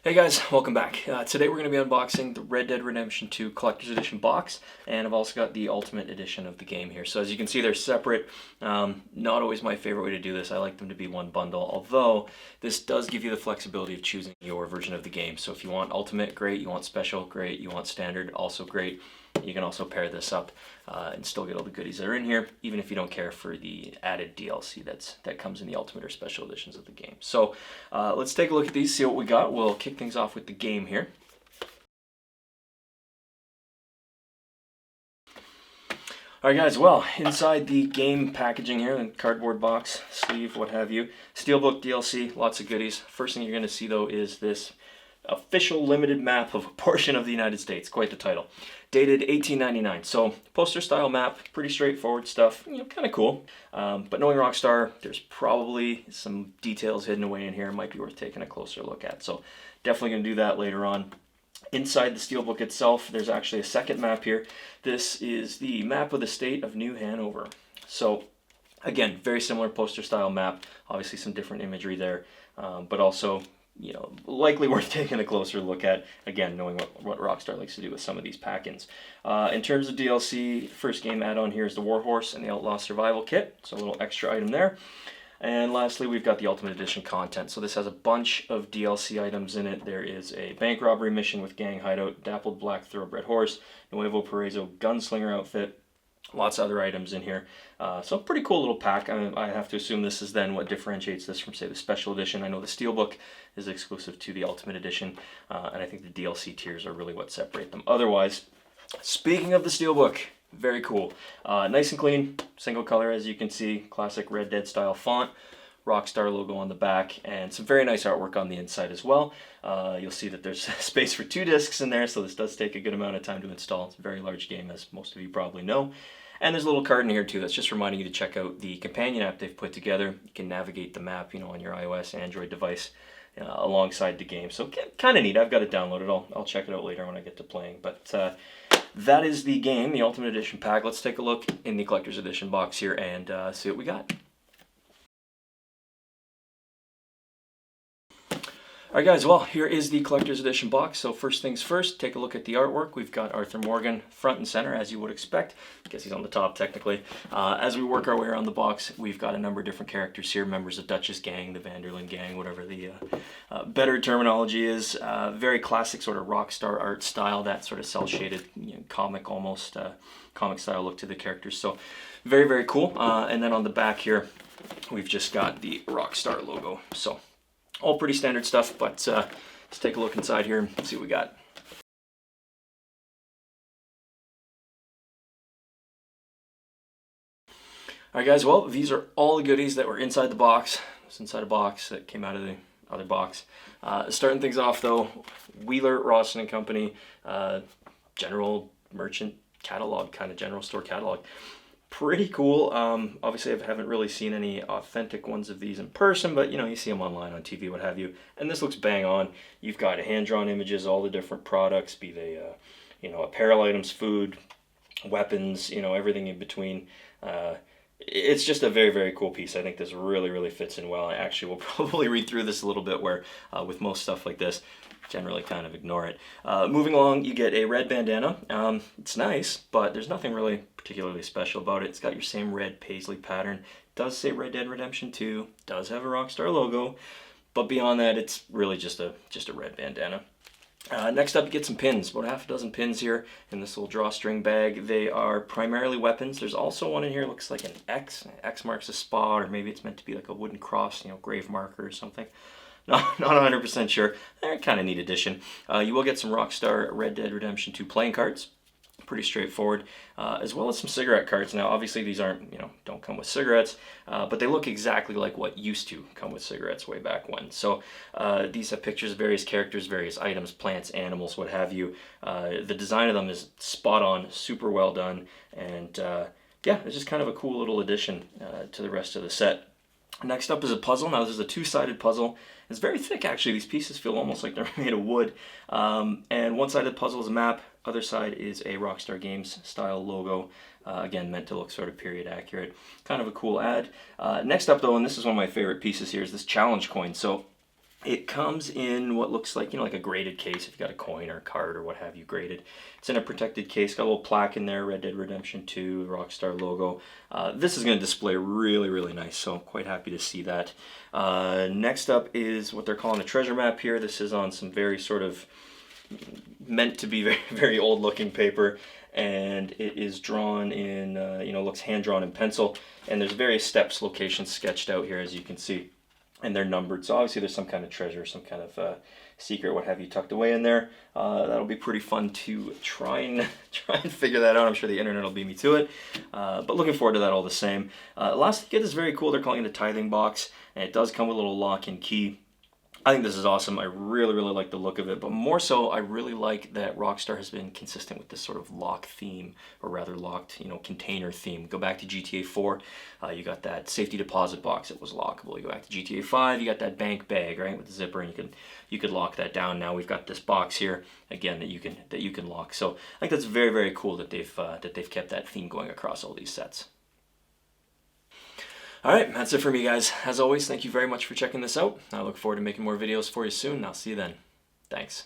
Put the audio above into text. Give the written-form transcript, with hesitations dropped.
Hey guys, welcome back. Today we're going to be unboxing the Red Dead Redemption 2 Collector's Edition box, and I've also got the Ultimate Edition of the game here. So as you can see, they're separate. Not always my favorite way to do this. I like them to be one bundle, although this does give you the flexibility of choosing your version of the game. So if you want Ultimate, great. You want Special, great. You want Standard, also great. You can also pair this up and still get all the goodies that are in here, even if you don't care for the added DLC that comes in the Ultimate or Special editions of the game. So let's take a look at these, see what we got. We'll kick things off with the game here. Alright guys, well, inside the game packaging here, the cardboard box, sleeve, what have you, Steelbook DLC, lots of goodies. First thing you're going to see though is this official limited map of a portion of the United States, quite the title. Dated 1899, so poster style map, pretty straightforward stuff, kind of cool. But knowing Rockstar, there's probably some details hidden away in here, might be worth taking a closer look at. So definitely going to do that later on. Inside the steelbook itself, there's actually a second map here. This is the map of the state of New Hanover. So again, very similar poster style map, obviously some different imagery there, but also likely worth taking a closer look at, again, knowing what Rockstar likes to do with some of these pack-ins. In terms of DLC, first game add-on here is the Warhorse and the Outlaw Survival Kit, so a little extra item there. And lastly, we've got the Ultimate Edition content. So this has a bunch of DLC items in it. There is a bank robbery mission with gang hideout, dappled black thoroughbred horse, Nuevo Paraiso gunslinger outfit, lots of other items in here. So pretty cool little pack. I have to assume this is then what differentiates this from, say, the Special Edition. I know the Steelbook is exclusive to the Ultimate Edition, and I think the DLC tiers are really what separate them. Otherwise, speaking of the Steelbook, very cool. Nice and clean, single color as you can see, classic Red Dead style font, Rockstar logo on the back, and some very nice artwork on the inside as well. You'll see that there's space for 2 discs in there, so this does take a good amount of time to install. It's a very large game, as most of you probably know. And there's a little card in here too that's just reminding you to check out the companion app they've put together. You can navigate the map, on your iOS, Android device alongside the game. So kind of neat. I've got it downloaded. I'll check it out later when I get to playing. But that is the game, the Ultimate Edition pack. Let's take a look in the Collector's Edition box here and see what we got. Alright guys, well, here is the Collector's Edition box. So first things first, take a look at the artwork. We've got Arthur Morgan front and center, as you would expect. I guess he's on the top, technically. As we work our way around the box, we've got a number of different characters here, members of Dutch's gang, the Vanderlyn gang, whatever the better terminology is. Very classic sort of Rockstar art style, that sort of cel-shaded, comic almost, comic style look to the characters. So very, very cool. And then on the back here, we've just got the Rockstar logo. So all pretty standard stuff, but let's take a look inside here and see what we got. Alright guys, well, these are all the goodies that were inside the box. It's inside a box that came out of the other box. Starting things off though, Wheeler, Rawson & Company, general merchant catalog, kind of general store catalog. Pretty cool. Obviously, I haven't really seen any authentic ones of these in person, but you see them online on TV, what have you. And this looks bang on. You've got hand-drawn images, all the different products, be they, apparel items, food, weapons, everything in between. It's just a very, very cool piece. I think this really, really fits in well. I actually will probably read through this a little bit where, with most stuff like this, generally kind of ignore it. Moving along, you get a red bandana. It's nice, but there's nothing really particularly special about it. It's got your same red paisley pattern. It does say Red Dead Redemption 2. Does have a Rockstar logo, but beyond that, it's really just a red bandana. Next up, you get some pins. About half a dozen pins here in this little drawstring bag. They are primarily weapons. There's also one in here, looks like an X. X marks a spot, or maybe it's meant to be like a wooden cross, grave marker or something. Not 100% sure. They're kind of neat addition. You will get some Rockstar Red Dead Redemption 2 playing cards. Pretty straightforward, as well as some cigarette cards. Now, obviously, these aren't, don't come with cigarettes, but they look exactly like what used to come with cigarettes way back when. So these have pictures of various characters, various items, plants, animals, what have you. The design of them is spot on, super well done, and yeah, it's just kind of a cool little addition to the rest of the set. Next up is a puzzle. Now, this is a 2-sided puzzle. It's very thick, actually. These pieces feel almost like they're made of wood. And one side of the puzzle is a map. Other side is a Rockstar Games style logo. Again, meant to look sort of period accurate. Kind of a cool ad. Next up, though, and this is one of my favorite pieces here, is this challenge coin. So It comes in what looks like, like a graded case if you got a coin or a card or what have you graded. It's in a protected case, got a little plaque in there, Red Dead Redemption 2, Rockstar logo. This is going to display really, really nice, so I'm quite happy to see that. Next up is what they're calling a treasure map here. This is on some very sort of meant to be very, very old looking paper, and it is drawn in, looks hand drawn in pencil, and there's various steps, locations sketched out here as you can see. And they're numbered, so obviously there's some kind of treasure, some kind of secret, what have you, tucked away in there. That'll be pretty fun to try and figure that out. I'm sure the internet will beat me to it, but looking forward to that all the same. Last kit is very cool. They're calling it a tithing box, and it does come with a little lock and key. I think this is awesome. I really, really like the look of it, but more so, I really like that Rockstar has been consistent with this sort of lock theme, or rather locked, container theme. Go back to GTA 4, you got that safety deposit box that was lockable. You go back to GTA 5, you got that bank bag, right, with the zipper, and you could lock that down. Now we've got this box here again that you can lock. So I think that's very, very cool that they've kept that theme going across all these sets. Alright, that's it for me, guys. As always, thank you very much for checking this out. I look forward to making more videos for you soon, and I'll see you then. Thanks.